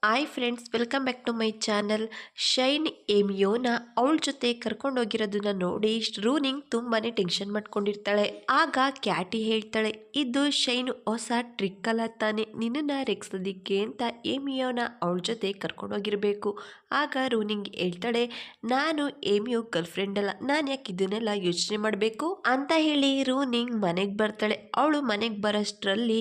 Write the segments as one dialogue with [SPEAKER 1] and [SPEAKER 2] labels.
[SPEAKER 1] Hi friends, welcome back to my channel. Shine ಏಮಿಯೋನ ಅವಳ ಜೊತೆ ಕರ್ಕೊಂಡೋಗಿರೋದನ್ನ ನೋಡಿ ರೂನಿಂಗ್ ತುಂಬಾನೇ ಟೆನ್ಷನ್ ಮಾಡ್ಕೊಂಡಿರ್ತಾಳೆ. ಆಗ ಕ್ಯಾಟಿ ಹೇಳ್ತಾಳೆ, ಇದು ಶೈನ್ ಹೊಸ ಟ್ರಿಕ್ ಅಲ್ಲ ತಾನೆ, ನಿನ್ನನ್ನ ರೆಕ್ಸೋದಿಕ್ಕೆ ಅಂತ ಏಮಿಯೋನ ಅವಳ ಜೊತೆ ಕರ್ಕೊಂಡೋಗಿರ್ಬೇಕು. ಆಗ ರೂನಿಂಗ್ ಹೇಳ್ತಾಳೆ, ನಾನು ಏಮಿಯೋ ಗರ್ಲ್ ಫ್ರೆಂಡ್ ಅಲ್ಲ, ನಾನು ಯಾಕೆ ಇದನ್ನೆಲ್ಲ ಯೋಚನೆ ಮಾಡಬೇಕು ಅಂತ ಹೇಳಿ ರೂನಿಂಗ್ ಮನೆಗೆ ಬರ್ತಾಳೆ. ಅವಳು ಮನೆಗೆ ಬರೋಷ್ಟರಲ್ಲಿ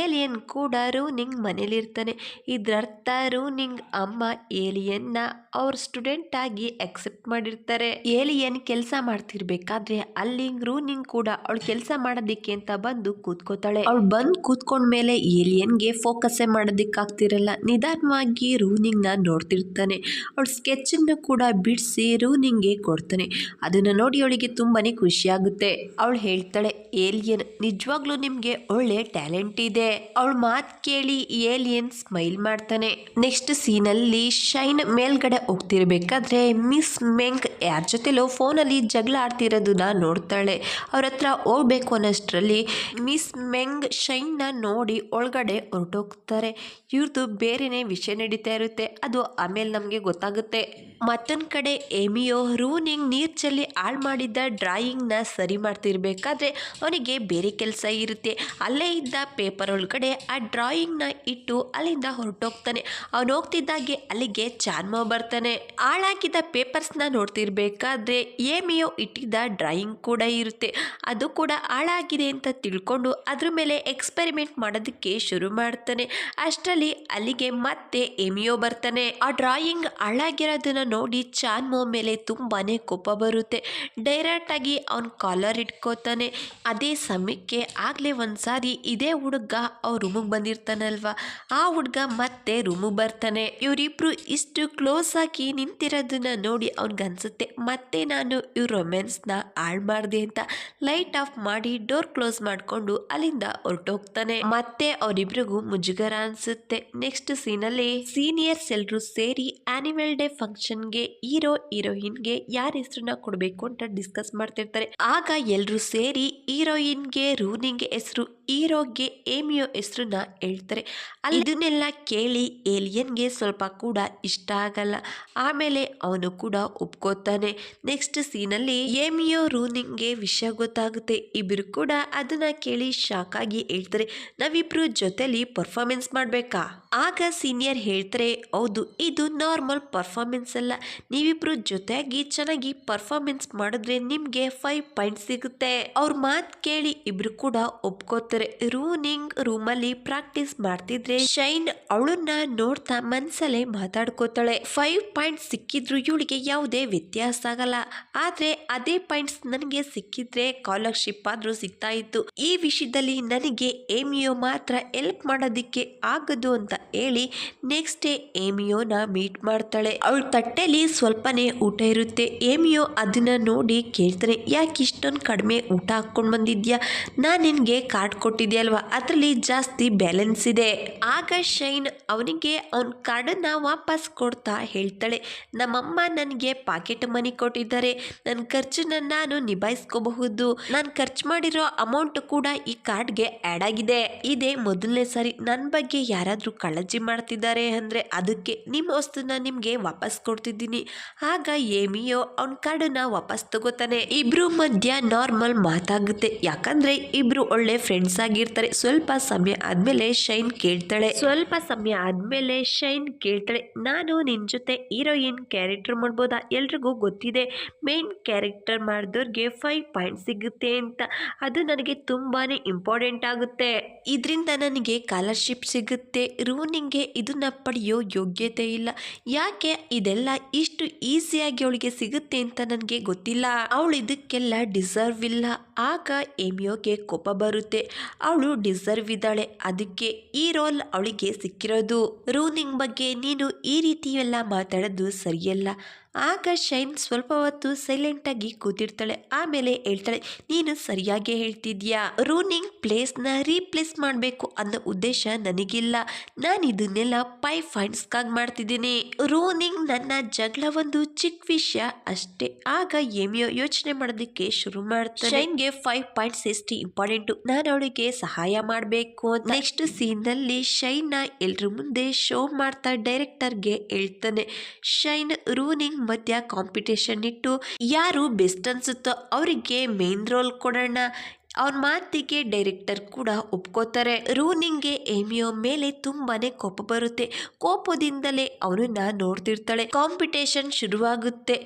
[SPEAKER 1] ಏಲಿಯನ್ ಕೂಡ ರೂನಿಂಗ್ ಮನೇಲಿರ್ತಾನೆ. ಇದರರ್ಥ ರೂನಿಂಗ್ ಅಮ್ಮ ಏಲಿಯನ್ನ ಅವ್ರ ಸ್ಟೂಡೆಂಟ್ ಆಗಿ ಅಕ್ಸೆಪ್ಟ್ ಮಾಡಿರ್ತಾರೆ. ಏಲಿಯನ್ ಕೆಲಸ ಮಾಡ್ತಿರ್ಬೇಕಾದ್ರೆ ಅಲ್ಲಿ ರೂನಿಂಗ್ ಕೂಡ ಅವಳು ಕೆಲಸ ಮಾಡೋದಿಕ್ಕೆ ಅಂತ ಬಂದು ಕೂತ್ಕೋತಾಳೆ. ಅವಳು ಬಂದು ಕೂತ್ಕೊಂಡ್ಮೇಲೆ ಏಲಿಯನ್ಗೆ ಫೋಕಸ್ ಮಾಡೋದಿಕ್ಕಾಗ್ತಿರಲ್ಲ. ನಿಧಾನವಾಗಿ ರೂನಿಂಗ್ ನ ನೋಡ್ತಿರ್ತಾನೆ. ಅವಳು ಸ್ಕೆಚ್ ಅನ್ನು ಕೂಡ ಬಿಡಿಸಿ ರೂನಿಂಗ್ಗೆ ಕೊಡ್ತಾನೆ. ಅದನ್ನ ನೋಡಿ ಅವಳಿಗೆ ತುಂಬಾನೇ ಖುಷಿ ಆಗುತ್ತೆ. ಅವಳು ಹೇಳ್ತಾಳೆ, ಏಲಿಯನ್ ನಿಜವಾಗ್ಲೂ ನಿಮ್ಗೆ ಒಳ್ಳೆ ಟ್ಯಾಲೆಂಟ್ ಇದೆ. ಅವಳ ಮಾತು ಕೇಳಿ ಏಲಿಯನ್ ಸ್ಮೈಲ್ ಮಾಡ್ತಾನೆ. ನೆಕ್ಸ್ಟ್ ಸೀನಲ್ಲಿ ಶೈನ್ ಮೇಲ್ಗಡೆ ಹೋಗ್ತಿರ್ಬೇಕಾದ್ರೆ ಮಿಸ್ ಮೆಂಗ್ ಯಾರ ಜೊತೆಲೋ ಫೋನಲ್ಲಿ ಜಗಳ ಆಡ್ತಿರೋದನ್ನ ನೋಡ್ತಾಳೆ. ಅವ್ರ ಹತ್ರ ಹೋಗ್ಬೇಕು ಅನ್ನೋಷ್ಟರಲ್ಲಿ ಮಿಸ್ ಮೆಂಗ್ ಶೈನ್ ನ ನೋಡಿ ಒಳಗಡೆ ಹೊರಟೋಗ್ತಾರೆ. ಇವ್ರದ್ದು ಬೇರೆನೆ ವಿಷಯ ನಡೀತಾ ಇರುತ್ತೆ. ಅದು ಆಮೇಲೆ ನಮಗೆ ಗೊತ್ತಾಗುತ್ತೆ. ಮತ್ತೊಂದು ಕಡೆ ಏಮಿಯೋ ರೂನಿಂಗ್ ನೀರ್ ಚೆಲ್ಲಿ ಹಾಳು ಮಾಡಿದ್ದ ಡ್ರಾಯಿಂಗ್ ನ ಸರಿ ಮಾಡ್ತಿರ್ಬೇಕಾದ್ರೆ ಅವನಿಗೆ ಬೇರೆ ಕೆಲಸ ಇರುತ್ತೆ. ಅಲ್ಲೇ ಇದ್ದ ಪೇಪರ್ ಒಳಗಡೆ ಆ ಡ್ರಾಯಿಂಗ್ ನ ಇಟ್ಟು ಅಲ್ಲಿಂದ ಹೊರಟೋಗ್ತಾನೆ. ಅವನು ಹೋಗ್ತಿದ್ದಾಗೆ ಅಲ್ಲಿಗೆ ಚಾನ್ಮೋ ಬರ್ತಾನೆ. ಹಾಳಾಗಿದ್ದ ಪೇಪರ್ಸ್ ನ ನೋಡ್ತಿರ್ಬೇಕಾದ್ರೆ ಏಮಿಯೋ ಇಟ್ಟಿದ್ದ ಡ್ರಾಯಿಂಗ್ ಕೂಡ ಇರುತ್ತೆ. ಅದು ಕೂಡ ಹಾಳಾಗಿದೆ ಅಂತ ತಿಳ್ಕೊಂಡು ಅದ್ರ ಮೇಲೆ ಎಕ್ಸ್ಪೆರಿಮೆಂಟ್ ಮಾಡೋದಕ್ಕೆ ಶುರು ಮಾಡ್ತಾನೆ. ಅಷ್ಟರಲ್ಲಿ ಅಲ್ಲಿಗೆ ಮತ್ತೆ ಏಮಿಯೋ ಬರ್ತಾನೆ. ಆ ಡ್ರಾಯಿಂಗ್ ಹಾಳಾಗಿರೋದನ್ನ ನೋಡಿ ಚಾನ್ಮೋ ಮೇಲೆ ತುಂಬಾನೇ ಕೋಪ ಬರುತ್ತೆ. ಡೈರೆಕ್ಟ್ ಆಗಿ ಅವನ್ ಕಾಲರ್ ಇಟ್ಕೋತಾನೆ. ಅದೇ ಸಮಯಕ್ಕೆ ಆಗ್ಲೇ ಒಂದ್ಸಾರಿ ಇದೇ ಹುಡುಗ ಅವ್ರ ರೂಮಿಗೆ ಬಂದಿರ್ತಾನಲ್ವಾ, ಆ ಹುಡುಗ ಮತ್ತೆ ರೂಮಿಗೆ ಬರ್ತಾನೆ. ಇವರಿಬ್ರು ಇಷ್ಟು ಕ್ಲೋಸ್ ಆಗಿ ನಿಂತಿರೋದನ್ನ ನೋಡಿ ಅವನ್ಗನ್ಸುತ್ತೆ ಮತ್ತೆ ನಾನು ಇವ್ರ ರೊಮ್ಯಾನ್ಸ್ ನ ಹಾಳು ಮಾಡಿದೆ ಅಂತ. ಲೈಟ್ ಆಫ್ ಮಾಡಿ ಡೋರ್ ಕ್ಲೋಸ್ ಮಾಡ್ಕೊಂಡು ಅಲ್ಲಿಂದ ಹೊರಟೋಗ್ತಾನೆ. ಮತ್ತೆ ಅವರಿಬ್ರಿಗೂ ಮುಜುಗರ ಅನ್ಸುತ್ತೆ. ನೆಕ್ಸ್ಟ್ ಸೀನಲ್ಲಿ ಸೀನಿಯರ್ಸ್ ಎಲ್ರು ಸೇರಿ ಆನ್ಯುವಲ್ ಡೇ ಫಂಕ್ಷನ್ಗೆ ಹೀರೋ ಹೀರೋಯಿನ್ಗೆ ಯಾರ ಹೆಸರನ್ನ ಕೊಡಬೇಕು ಅಂತ ಡಿಸ್ಕಸ್ ಮಾಡ್ತಿರ್ತಾರೆ. ಆಗ ಎಲ್ರು ಸೇರಿ ಹೀರೋಯಿನ್ಗೆ ರೂನಿಂಗ್ ಹೆಸರು, ಹೀರೋಗೆ ಏಮಿಯೋ ಹೆಸರನ್ನ ಹೇಳ್ತಾರೆ. ಇದನ್ನೆಲ್ಲ ಕೇಳಿ ಏಲಿಯನ್ಗೆ ಸ್ವಲ್ಪ ಕೂಡ ಇಷ್ಟ ಆಗಲ್ಲ. ಆಮೇಲೆ ಅವನು ಕೂಡ ಒಪ್ಕೋತಾನೆ. ನೆಕ್ಸ್ಟ್ ಸೀನಲ್ಲಿ ಏಮಿಯೋ ರೂನಿಂಗ್ಗೆ ವಿಷಯ ಗೊತ್ತಾಗುತ್ತೆ. ಇಬ್ರು ಕೂಡ ಅದನ್ನ ಕೇಳಿ ಶಾಕ್ ಆಗಿ ಹೇಳ್ತಾರೆ, ನಾವಿಬ್ರು ಜೊತೆಲಿ ಪರ್ಫಾರ್ಮೆನ್ಸ್ ಮಾಡ್ಬೇಕಾ? ಆಗ ಸೀನಿಯರ್ ಹೇಳ್ತಾರೆ, ಹೌದು, ಇದು ನಾರ್ಮಲ್ ಪರ್ಫಾರ್ಮೆನ್ಸ್ ಅಲ್ಲ, ನೀವಿಬ್ರು ಜೊತೆಯಾಗಿ ಚೆನ್ನಾಗಿ ಪರ್ಫಾರ್ಮೆನ್ಸ್ ಮಾಡಿದ್ರೆ ನಿಮ್ಗೆ 5 ಪಾಯಿಂಟ್ ಸಿಗುತ್ತೆ. ಅವ್ರ ಮಾತು ಕೇಳಿ ಇಬ್ರು ಕೂಡ ಒಪ್ಕೋತಾರೆ. ರೂನಿಂಗ್ ರೂಮಲ್ಲಿ ಪ್ರಾಕ್ಟೀಸ್ ಮಾಡ್ತಿದ್ರೆ ಶೈನ್ ಅವಳನ್ನ ನೋಡ್ತಾ ಮನ್ಸಲ್ಲೇ ಮಾತಾಡ್ಕೋತಾಳೆ. 5 ಪಾಯಿಂಟ್ ಸಿಕ್ಕಿದ್ರು ಇವಳಿಗೆ ಯಾವುದೇ ವ್ಯತ್ಯಾಸ ಆಗಲ್ಲ, ಆದ್ರೆ ಅದೇ ಪಾಯಿಂಟ್ಸ್ ನನಗೆ ಸಿಕ್ಕಿದ್ರೆ ಸ್ಕಾಲರ್ಶಿಪ್ ಆದ್ರೂ ಸಿಗ್ತಾ ಇತ್ತು. ಈ ವಿಷಯದಲ್ಲಿ ನನಗೆ ಏಮಿಯೋ ಮಾತ್ರ ಹೆಲ್ಪ್ ಮಾಡೋದಿಕ್ಕೆ ಆಗದು ಅಂತ ಹೇಳಿ ನೆಕ್ಸ್ಟ್ ಡೇ ಏಮಿಯೋನ ಮೀಟ್ ಮಾಡ್ತಾಳೆ. ಅವಳ ತಟ್ಟೆಲಿ ಸ್ವಲ್ಪನೇ ಊಟ ಇರುತ್ತೆ. ಏಮಿಯೋ ಅದನ್ನ ನೋಡಿ ಕೇಳ್ತಾನೆ, ಯಾಕೆ ಇಷ್ಟೊಂದು ಕಡಿಮೆ ಊಟ ಹಾಕೊಂಡು ಬಂದಿದ್ಯಾ? ನಾನು ನಿನ್ಗೆ ಕಾರ್ಡ್ ಕೊಟ್ಟಿದ್ದೆ ಅಲ್ವಾ, ಅದರಲ್ಲಿ ಜಾಸ್ತಿ ಬ್ಯಾಲೆನ್ಸ್ ಇದೆ. ಆಗ ಶೈನ್ ಅವನಿಗೆ ಅವನ ಕಾರ್ಡನ್ನ ವಾಪಸ್ ಕೊಡ್ತಾ ಹೇಳ್ತಾಳೆ, ನಮ್ಮಮ್ಮ ನನಗೆ ಪಾಕೆಟ್ ಮನಿ ಕೊಟ್ಟಿದ್ದಾರೆ, ನನ್ನ ಖರ್ಚನ್ನ ನಾನು ನಿಭಾಯಿಸ್ಕೋಬಹುದು. ನಾನು ಖರ್ಚು ಮಾಡಿರೋ ಅಮೌಂಟ್ ಕೂಡ ಈ ಕಾರ್ಡ್ಗೆ ಆ್ಯಡ್ ಆಗಿದೆ. ಇದೇ ಮೊದಲನೇ ಸಾರಿ ನನ್ನ ಬಗ್ಗೆ ಯಾರಾದರೂ ಕಾಳಜಿ ಮಾಡ್ತಿದ್ದಾರೆ ಅಂದ್ರೆ ಅದಕ್ಕೆ ನಿಮ್ಮ ವಸ್ತುನ ನಿಮ್ಗೆ ವಾಪಸ್ ಕೊಡ್ತಿದ್ದೀನಿ. ಆಗ ಏಮಿಯೋ ಅವನ ಕಾರ್ಡನ್ನ ವಾಪಸ್ ತಗೋತಾನೆ. ಇಬ್ರು ಮಧ್ಯ ನಾರ್ಮಲ್ ಮಾತಾಗುತ್ತೆ, ಯಾಕಂದ್ರೆ ಇಬ್ರು ಒಳ್ಳೆ ಫ್ರೆಂಡ್ಸ್ ಆಗಿರ್ತಾರೆ. ಸ್ವಲ್ಪ ಸಮಯ ಆದ್ಮೇಲೆ ಶೈನ್ ಕೇಳ್ತಾಳೆ, ನಾನು ನಿನ್ ಜೊತೆ ಹೀರೋಯಿನ್ ಕ್ಯಾರೆಕ್ಟರ್ ಮಾಡ್ಬೋದಾ? ಎಲ್ರಿಗೂ ಗೊತ್ತಿದೆ ಮೇನ್ ಕ್ಯಾರೆಕ್ಟರ್ ಮಾಡಿದವ್ರಿಗೆ 5 ಪಾಯಿಂಟ್ ಸಿಗುತ್ತೆ ಅಂತ. ಅದು ನನಗೆ ತುಂಬಾನೇ ಇಂಪಾರ್ಟೆಂಟ್ ಆಗುತ್ತೆ. ಇದರಿಂದ ನನಗೆ ಸ್ಕಾಲರ್ಶಿಪ್ ಸಿಗುತ್ತೆ. ರೂನಿಂಗ್ಗೆ ಇದನ್ನ ಪಡೆಯೋ ಯೋಗ್ಯತೆ ಇಲ್ಲ. ಯಾಕೆ ಇದೆಲ್ಲ ಇಷ್ಟು ಈಸಿಯಾಗಿ ಅವಳಿಗೆ ಸಿಗುತ್ತೆ ಅಂತ ನನಗೆ ಗೊತ್ತಿಲ್ಲ. ಅವಳು ಇದಕ್ಕೆಲ್ಲ ಡಿಸರ್ವ್ ಇಲ್ಲ. ಆಗ ಏಮಿಯೋಗೆ ಕೋಪ ಬರುತ್ತೆ. ಅವಳು ಡಿಸರ್ವ್ ಇದ್ದಾಳೆ, ಅದಕ್ಕೆ ಈ ರೋಲ್ ಅವಳಿಗೆ ಸಿಕ್ಕಿರೋದು. ರೂನಿಂಗ್ ಬಗ್ಗೆ ನೀನು ಈ ರೀತಿ ಎಲ್ಲ ಮಾತಾಡೋದು ಸರಿಯಲ್ಲ ಆಗ ಶೈನ್ ಸ್ವಲ್ಪ ಹೊತ್ತು ಸೈಲೆಂಟ್ ಆಗಿ ಕೂತಿರ್ತಾಳೆ. ಆಮೇಲೆ ಹೇಳ್ತಾಳೆ, ನೀನು ಸರಿಯಾಗಿ ಹೇಳ್ತಿದ್ಯಾ. ರೂನಿಂಗ್ ಪ್ಲೇಸ್ನ ರೀಪ್ಲೇಸ್ ಮಾಡಬೇಕು ಅನ್ನೋ ಉದ್ದೇಶ ನನಗಿಲ್ಲ. ನಾನು ಇದನ್ನೆಲ್ಲ 5 ಪಾಯಿಂಟ್ಸ್ಗಾಗಿ ಮಾಡ್ತಿದ್ದೀನಿ. ರೂನಿಂಗ್ ನನ್ನ ಜಗಳ ಒಂದು ಚಿಕ್ಕ ವಿಷಯ ಅಷ್ಟೇ. ಆಗ ಏಮಿಯೋ ಯೋಚನೆ ಮಾಡೋದಕ್ಕೆ ಶುರು ಮಾಡ್ತಾನೆ. ಶೈನ್ಗೆ 5 ಪಾಯಿಂಟ್ಸ್ ಎಷ್ಟು ಇಂಪಾರ್ಟೆಂಟು, ನಾನು ಅವಳಿಗೆ ಸಹಾಯ ಮಾಡಬೇಕು ಅಂತ. ನೆಕ್ಸ್ಟ್ ಸೀನ್ ನಲ್ಲಿ ಶೈನ್ ನ ಎಲ್ರ ಮುಂದೆ ಶೋ ಮಾಡ್ತಾ ಡೈರೆಕ್ಟರ್ಗೆ ಹೇಳ್ತಾನೆ, ಶೈನ್ ರೂನಿಂಗ್ ಮಧ್ಯ ಕಾಂಪಿಟೇಷನ್ ಇಟ್ಟು ಯಾರು ಬೆಸ್ಟ್ ಅನ್ಸುತ್ತೋ ಅವರಿಗೆ ಮೇನ್ ರೋಲ್ ಕೊಡೋಣ. ಅವನ ಮಾತಿಗೆ ಡೈರೆಕ್ಟರ್ ಕೂಡ ಒಪ್ಕೋತಾರೆ. ರೂನಿಂಗ್ಗೆ ಏಮಿಯೋ ಮೇಲೆ ತುಂಬಾನೇ ಕೋಪ ಬರುತ್ತೆ. ಕೋಪದಿಂದಲೇ ಅವನನ್ನ ನೋಡ್ತಿರ್ತಾಳೆ. ಕಾಂಪಿಟೇಷನ್ ಶುರುವಾಗುತ್ತೆ.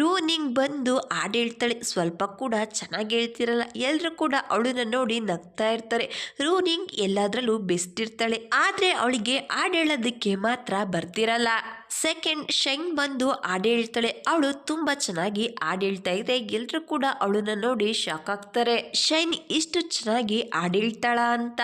[SPEAKER 1] ರೂನಿಂಗ್ ಬಂದು ಹಾಡು ಹೇಳ್ತಾಳೆ. ಸ್ವಲ್ಪ ಕೂಡ ಚೆನ್ನಾಗಿ ಹೇಳ್ತಿರಲ್ಲ. ಎಲ್ಲರೂ ಕೂಡ ಅವಳನ್ನ ನೋಡಿ ನಗ್ತಾ ಇರ್ತಾರೆ. ರೂನಿಂಗ್ ಎಲ್ಲಾದ್ರಲ್ಲೂ ಬೆಸ್ಟ್ ಇರ್ತಾಳೆ, ಆದ್ರೆ ಅವಳಿಗೆ ಹಾಡು ಹೇಳೋದಕ್ಕೆ ಮಾತ್ರ ಬರ್ತಿರಲ್ಲ. ಸೆಕೆಂಡ್ ಶೈನ್ ಬಂದು ಹಾಡು ಹೇಳ್ತಾಳೆ. ಅವಳು ತುಂಬಾ ಚೆನ್ನಾಗಿ ಹಾಡು ಹೇಳ್ತಾ ಇದೆ. ಎಲ್ರು ಕೂಡ ಅವಳನ್ನ ನೋಡಿ ಶಾಕ್ ಆಗ್ತಾರೆ. ಶೈನ್ ಇಷ್ಟು ಚೆನ್ನಾಗಿ ಹಾಡು ಹೇಳ್ತಾಳ ಅಂತ.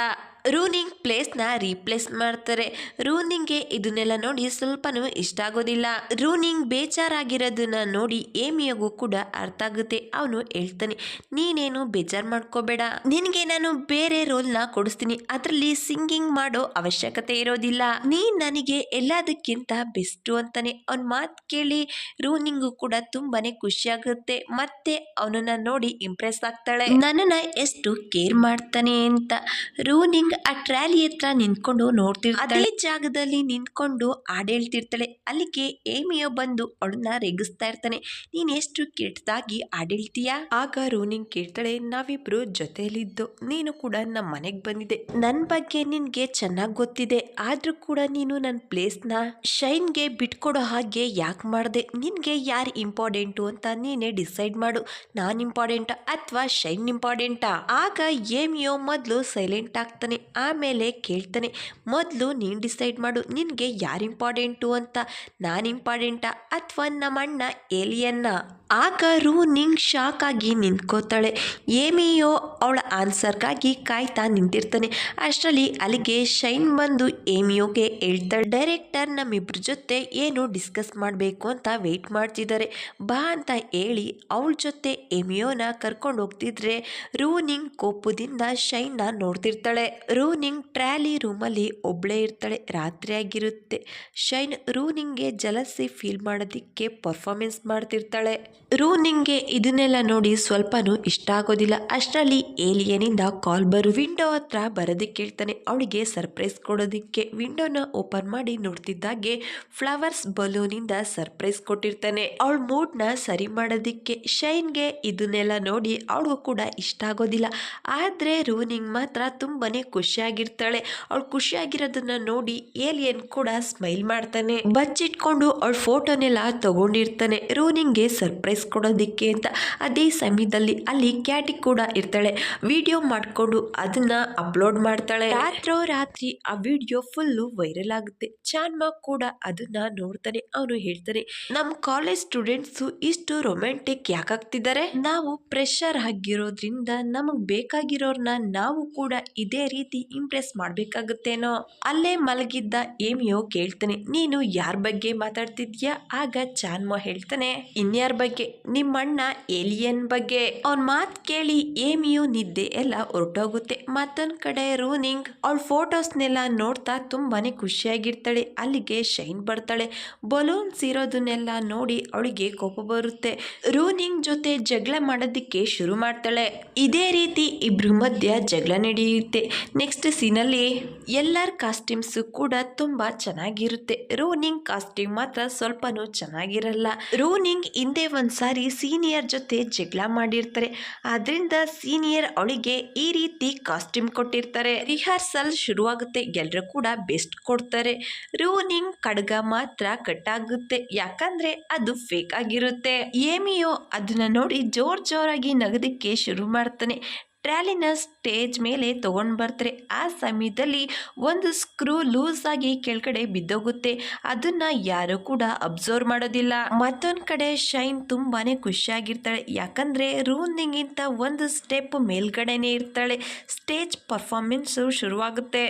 [SPEAKER 1] ರೂನಿಂಗ್ ಪ್ಲೇಸ್ನ ರೀಪ್ಲೇಸ್ ಮಾಡ್ತಾರೆ. ರೂನಿಂಗ್ಗೆ ಇದನ್ನೆಲ್ಲ ನೋಡಿ ಸ್ವಲ್ಪನೂ ಇಷ್ಟ ಆಗೋದಿಲ್ಲ. ರೂನಿಂಗ್ ಬೇಜಾರಾಗಿರೋದನ್ನ ನೋಡಿ ಏಮಿಯಾಗೂ ಕೂಡ ಅರ್ಥ ಆಗುತ್ತೆ. ಅವನು ಹೇಳ್ತಾನೆ, ನೀನೇನು ಬೇಜಾರು ಮಾಡ್ಕೋಬೇಡ, ನಿನಗೆ ನಾನು ಬೇರೆ ರೋಲ್ನ ಕೊಡಿಸ್ತೀನಿ, ಅದರಲ್ಲಿ ಸಿಂಗಿಂಗ್ ಮಾಡೋ ಅವಶ್ಯಕತೆ ಇರೋದಿಲ್ಲ, ನೀನ್ ನನಗೆ ಎಲ್ಲದಕ್ಕಿಂತ ಬೆಸ್ಟು ಅಂತಾನೆ. ಅವನ ಮಾತು ಕೇಳಿ ರೂನಿಂಗು ಕೂಡ ತುಂಬಾನೇ ಖುಷಿ ಆಗುತ್ತೆ. ಮತ್ತೆ ಅವನನ್ನ ನೋಡಿ ಇಂಪ್ರೆಸ್ ಆಗ್ತಾಳೆ, ನನ್ನನ್ನ ಎಷ್ಟು ಕೇರ್ ಮಾಡ್ತಾನೆ ಅಂತ. ರೂನಿಂಗ್ ಆ ಟ್ರಾಲಿ ಹತ್ರ ನಿಂತ್ಕೊಂಡು ನೋಡ್ತಿರ್ತಾಳೆ. ಅದೇ ಜಾಗದಲ್ಲಿ ನಿಂತ್ಕೊಂಡು ಹಾಡು ಹೇಳ್ತಿರ್ತಾಳೆ. ಅಲ್ಲಿಗೆ ಏಮಿಯೋ ಬಂದು ಅವಳನ್ನ ರೇಗಿಸ್ತಾ ಇರ್ತಾನೆ, ನೀನ್ ಎಷ್ಟು ಕೆಟ್ಟದಾಗಿ ಹಾಡು ಹೇಳ್ತೀಯಾ. ಆಗ ರೂನಿಂಗ್ ಕೇಳ್ತಾಳೆ, ನಾವಿಬ್ರು ಜೊತೆಯಲ್ಲಿದ್ದು ನೀನು ಕೂಡ ನಮ್ಮ ಮನೆಗೆ ಬಂದಿದೆ, ನನ್ನ ಬಗ್ಗೆ ನಿನ್ಗೆ ಚೆನ್ನಾಗಿ ಗೊತ್ತಿದೆ, ಆದ್ರೂ ಕೂಡ ನೀನು ನನ್ನ ಪ್ಲೇಸ್ನ ಶೈನ್ಗೆ ಬಿಟ್ಕೊಡೋ ಹಾಗೆ ಯಾಕೆ ಮಾಡಿದೆ. ನಿನ್ಗೆ ಯಾರು ಇಂಪಾರ್ಟೆಂಟು ಅಂತ ನೀನೇ ಡಿಸೈಡ್ ಮಾಡು, ನಾನ್ ಇಂಪಾರ್ಟೆಂಟಾ ಅಥವಾ ಶೈನ್ ಇಂಪಾರ್ಟೆಂಟಾ. ಆಗ ಏಮಿಯೋ ಮೊದಲು ಸೈಲೆಂಟ್ ಆಗ್ತಾನೆ. ಆಮೇಲೆ ಕೇಳ್ತಾನೆ, ಮೊದಲು ನೀನು ಡಿಸೈಡ್ ಮಾಡು, ನಿನಗೆ ಯಾರು ಇಂಪಾರ್ಟೆಂಟು ಅಂತ, ನಾನು ಇಂಪಾರ್ಟೆಂಟಾ ಅಥವಾ ನಮ್ಮ ಅಣ್ಣ ಏಲಿಯನ್ನ. ಆಗ ರೂನಿಂಗ್ ಶಾಕ್ ಆಗಿ ನಿಂತ್ಕೋತಾಳೆ. ಏಮಿಯೋ ಅವಳ ಆನ್ಸರ್ಗಾಗಿ ಕಾಯ್ತಾ ನಿಂತಿರ್ತಾನೆ. ಅಷ್ಟರಲ್ಲಿ ಅಲ್ಲಿಗೆ ಶೈನ್ ಬಂದು ಏಮಿಯೋಗೆ ಹೇಳ್ತಾಳೆ, ಡೈರೆಕ್ಟರ್ ನಮ್ಮಿಬ್ರ ಜೊತೆ ಏನು ಡಿಸ್ಕಸ್ ಮಾಡಬೇಕು ಅಂತ ವೆಯ್ಟ್ ಮಾಡ್ತಿದ್ದಾರೆ, ಬಾ ಅಂತ ಹೇಳಿ ಅವಳ ಜೊತೆ ಏಮಿಯೋನ ಕರ್ಕೊಂಡು ಹೋಗ್ತಿದ್ರೆ ರೂನಿಂಗ್ ಕೋಪದಿಂದ ಶೈನ್ನ ನೋಡ್ತಿರ್ತಾಳೆ. ರೂನಿಂಗ್ ಟ್ರಾಲಿ ರೂಮಲ್ಲಿ ಒಬ್ಳೇ ಇರ್ತಾಳೆ. ರಾತ್ರಿ ಆಗಿರುತ್ತೆ. ಶೈನ್ ರೂನಿಂಗ್ಗೆ ಜಲಸಿ ಫೀಲ್ ಮಾಡೋದಿಕ್ಕೆ ಪರ್ಫಾರ್ಮೆನ್ಸ್ ಮಾಡ್ತಿರ್ತಾಳೆ. ರೂನಿಂಗ್ಗೆ ಇದನ್ನೆಲ್ಲ ನೋಡಿ ಸ್ವಲ್ಪನೂ ಇಷ್ಟ ಆಗೋದಿಲ್ಲ. ಅಷ್ಟರಲ್ಲಿ ಏಲಿಯನಿಂದ ಕಾಲ್ ವಿಂಡೋ ಹತ್ರ ಬರೋದಕ್ಕೆ ಹೇಳ್ತಾನೆ. ಅವಳಿಗೆ ಸರ್ಪ್ರೈಸ್ ಕೊಡೋದಿಕ್ಕೆ ವಿಂಡೋನ ಓಪನ್ ಮಾಡಿ ನೋಡ್ತಿದ್ದಾಗೆ ಫ್ಲವರ್ಸ್ ಬಲೂನಿಂದ ಸರ್ಪ್ರೈಸ್ ಕೊಟ್ಟಿರ್ತಾನೆ. ಅವಳ ಮೂಡ್ನ ಸರಿ ಮಾಡೋದಿಕ್ಕೆ. ಶೈನ್ಗೆ ಇದನ್ನೆಲ್ಲ ನೋಡಿ ಅವಳಿಗೂ ಕೂಡ ಇಷ್ಟ ಆಗೋದಿಲ್ಲ. ಆದ್ರೆ ರೂನಿಂಗ್ ಮಾತ್ರ ತುಂಬಾನೇ ಖುಷಿಯಾಗಿರ್ತಾಳೆ. ಅವಳು ಖುಷಿಯಾಗಿರೋದನ್ನ ನೋಡಿ ಏಲಿಯನ್ ಕೂಡ ಸ್ಮೈಲ್ ಮಾಡ್ತಾನೆ. ಬಚ್ಚಿಟ್ಕೊಂಡು ಅವಳ ಫೋಟೋನೆಲ್ಲ ತಗೊಂಡಿರ್ತಾನೆ ರೂನಿಂಗ್ಗೆ ಸರ್ಪ್ರೈಸ್ ಕೊಡೋದಿಕ್ಕೆ ಅಂತ. ಅದೇ ಸಮಯದಲ್ಲಿ ಅಲ್ಲಿ ಕ್ಯಾಟಿ ಕೂಡ ಇರ್ತಾಳೆ. ವಿಡಿಯೋ ಮಾಡ್ಕೊಂಡು ಅದನ್ನ ಅಪ್ಲೋಡ್ ಮಾಡ್ತಾಳೆ. ರಾತ್ರಿ ಆ ವಿಡಿಯೋ ಫುಲ್ಲು ವೈರಲ್ ಆಗುತ್ತೆ. ಚಾನ್ಮ ಕೂಡ ಅದನ್ನ ನೋಡ್ತಾನೆ. ಅವನು ಹೇಳ್ತಾನೆ, ನಮ್ ಕಾಲೇಜ್ ಸ್ಟೂಡೆಂಟ್ಸ್ ಇಷ್ಟು ರೊಮ್ಯಾಂಟಿಕ್ ಯಾಕಾಗ್ತಿದ್ದಾರೆ, ನಾವು ಪ್ರೆಷರ್ ಆಗಿರೋದ್ರಿಂದ ನಮಗ್ ಬೇಕಾಗಿರೋರ್ನ ನಾವು ಕೂಡ ಇದೇ ರೀತಿ ಇಂಪ್ರೆಸ್ ಮಾಡ್ಬೇಕಾಗುತ್ತೇನೋ. ಅಲ್ಲೇ ಮಲಗಿದ್ದ ಏಮಿಯೋ ಕೇಳ್ತಾನೆ, ನೀನು ಯಾರ ಬಗ್ಗೆ ಮಾತಾಡ್ತಿದ್ಯಾ. ಆಗ ಚಾನ್ಮ ಹೇಳ್ತಾನೆ, ಇನ್ಯಾರ ಬಗ್ಗೆ, ನಿಮ್ಮಣ್ಣ ಏಲಿಯನ್ ಬಗ್ಗೆ. ಅವನ್ ಮಾತ್ ಕೇಳಿ ಏಮಿಯೋ ನಿದ್ದೆ ಎಲ್ಲ ಹೊರಟೋಗುತ್ತೆ. ಮತ್ತೊಂದ್ ಕಡೆ ರೂನಿಂಗ್ ಅವಳ ಫೋಟೋಸ್ನೆಲ್ಲ ನೋಡ್ತಾ ತುಂಬಾನೇ ಖುಷಿಯಾಗಿರ್ತಾಳೆ. ಅಲ್ಲಿಗೆ ಶೈನ್ ಬರ್ತಾಳೆ. ಬಲೂನ್ಸ್ ಇರೋದನ್ನೆಲ್ಲ ನೋಡಿ ಅವಳಿಗೆ ಕೋಪ ಬರುತ್ತೆ. ರೂನಿಂಗ್ ಜೊತೆ ಜಗಳ ಮಾಡೋದಿಕ್ಕೆ ಶುರು ಮಾಡ್ತಾಳೆ. ಇದೇ ರೀತಿ ಇಬ್ರು ಮಧ್ಯ ಜಗಳ ನಡೆಯುತ್ತೆ. ನೆಕ್ಸ್ಟ್ ಸೀನಲ್ಲಿ ಎಲ್ಲರ ಕಾಸ್ಟ್ಯೂಮ್ಸ್ ಕೂಡ ತುಂಬಾ ಚೆನ್ನಾಗಿರುತ್ತೆ. ರೂನಿಂಗ್ ಕಾಸ್ಟ್ಯೂಮ್ ಮಾತ್ರ ಸ್ವಲ್ಪನೂ ಚೆನ್ನಾಗಿರಲ್ಲ. ರೂನಿಂಗ್ ಹಿಂದೆ ಒಂದ್ಸಾರಿ ಸೀನಿಯರ್ ಜೊತೆ ಜಗಳ ಮಾಡಿರ್ತಾರೆ. ಆದ್ರಿಂದ ಸೀನಿಯರ್ ಅವಳಿಗೆ ಈ ರೀತಿ ಕಾಸ್ಟ್ಯೂಮ್ ಕೊಟ್ಟಿರ್ತಾರೆ. ರಿಹರ್ಸಲ್ ಶುರುವಾಗುತ್ತೆ. ಎಲ್ಲರೂ ಕೂಡ ಬೆಸ್ಟ್ ಕೊಡ್ತಾರೆ. ರೂನಿಂಗ್ ಖಡ್ಗ ಮಾತ್ರ ಕಟ್ಟಾಗುತ್ತೆ, ಯಾಕಂದ್ರೆ ಅದು ಫೇಕ್ ಆಗಿರುತ್ತೆ. ಏಮಿಯೋ ಅದನ್ನ ನೋಡಿ ಜೋರಾಗಿ ನಗದಕ್ಕೆ ಶುರು ಮಾಡ್ತಾನೆ. ಟ್ರಾಲಿನ ಸ್ಟೇಜ್ ಮೇಲೆ ತಗೊಂಡು ಬರ್ತಾರೆ. ಆ ಸಮಯದಲ್ಲಿ ಒಂದು ಸ್ಕ್ರೂ ಲೂಸ್ ಆಗಿ ಕೆಳಗಡೆ ಬಿದ್ದೋಗುತ್ತೆ. ಅದನ್ನ ಯಾರು ಕೂಡ ಅಬ್ಸರ್ವ್ ಮಾಡೋದಿಲ್ಲ. ಮತ್ತೊಂದ್ ಕಡೆ ಶೈನ್ ತುಂಬಾನೇ ಖುಷಿಯಾಗಿರ್ತಾಳೆ, ಯಾಕಂದ್ರೆ ರೂನಿಗಿಂತ ಒಂದು ಸ್ಟೆಪ್ ಮೇಲ್ಗಡೆನೆ ಇರ್ತಾಳೆ. ಸ್ಟೇಜ್ ಪರ್ಫಾರ್ಮೆನ್ಸ್ ಶುರುವಾಗುತ್ತೆ.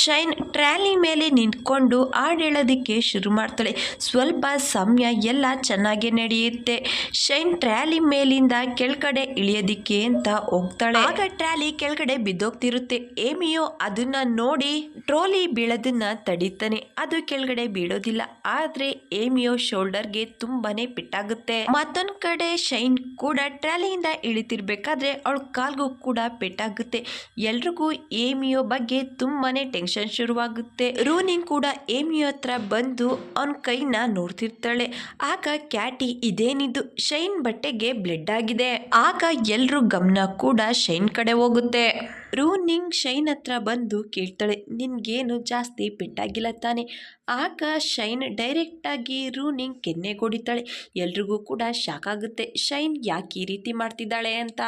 [SPEAKER 1] ಶೈನ್ ಟ್ರಾಲಿ ಮೇಲೆ ನಿಂತ್ಕೊಂಡು ಹಾಡು ಹೇಳೋದಕ್ಕೆ ಶುರು ಮಾಡ್ತಾಳೆ. ಸ್ವಲ್ಪ ಸಮಯ ಎಲ್ಲ ಚೆನ್ನಾಗಿ ನಡೆಯುತ್ತೆ. ಶೈನ್ ಟ್ರಾಲಿ ಮೇಲಿಂದ ಕೆಳಗಡೆ ಇಳಿಯೋದಿಕ್ಕೆ ಅಂತ ಹೋಗ್ತಾಳೆ. ಆಗ ಟ್ರಾಲಿ ಕೆಳಗಡೆ ಬಿದ್ದೋಗ್ತಿರುತ್ತೆ. ಏಮಿಯೋ ಅದನ್ನ ನೋಡಿ ಟ್ರೋಲಿ ಬೀಳೋದನ್ನ ತಡೀತಾನೆ. ಅದು ಕೆಳಗಡೆ ಬೀಳೋದಿಲ್ಲ, ಆದ್ರೆ ಏಮಿಯೋ ಶೋಲ್ಡರ್ಗೆ ತುಂಬಾನೇ ಪೆಟ್ಟಾಗುತ್ತೆ. ಮತ್ತೊಂದ್ ಕಡೆ ಶೈನ್ ಕೂಡ ಟ್ರಾಲಿಯಿಂದ ಇಳಿತಿರ್ಬೇಕಾದ್ರೆ ಅವಳ ಕಾಲ್ಗೂ ಕೂಡ ಪೆಟ್ಟಾಗುತ್ತೆ. ಎಲ್ರಿಗೂ ಏಮಿಯೋ ಬಗ್ಗೆ ತುಂಬಾನೇ ಟೆನ್ಷನ್ ಶುರುವಾಗುತ್ತೆ. ರೂನಿಂಗ್ ಕೂಡ ಏಮಿಯೋ ಹತ್ರ ಬಂದು ಅವನ ಕೈನ ನೋಡ್ತಿರ್ತಾಳೆ. ಆಗ ಕ್ಯಾಟಿ ಇದೇನಿದು, ಶೈನ್ ಬಟ್ಟೆಗೆ ಬ್ಲಡ್ ಆಗಿದೆ. ಆಗ ಎಲ್ರೂ ಗಮನ ಕೂಡ ಶೈನ್ ಕಡೆ ಹೋಗುತ್ತೆ. ರೂನಿಂಗ್ ಶೈನ್ ಹತ್ರ ಬಂದು ಕೇಳ್ತಾಳೆ, ನಿನ್ಗೇನು ಜಾಸ್ತಿ ಪೆಟ್ಟಾಗಿಲ್ಲ ತಾನೆ? ಆಗ ಶೈನ್ ಡೈರೆಕ್ಟ್ ಆಗಿ ರೂನಿಂಗ್ ಕೆನ್ನೆಗೊಡಿತಾಳೆ. ಎಲ್ರಿಗೂ ಕೂಡ ಶಾಕ್ ಆಗುತ್ತೆ, ಶೈನ್ ಯಾಕೆ ಈ ರೀತಿ ಮಾಡ್ತಿದ್ದಾಳೆ ಅಂತ.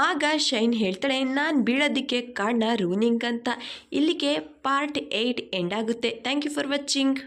[SPEAKER 1] ಆಗ ಶೈನ್ ಹೇಳ್ತಾಳೆ, ನಾನು ಬೀಳೋದಕ್ಕೆ ಕಾರಣ ರೂನಿಂಗ್ ಅಂತ. ಇಲ್ಲಿಗೆ ಪಾರ್ಟ್ 8 ಎಂಡ್ ಆಗುತ್ತೆ. Thank you for watching.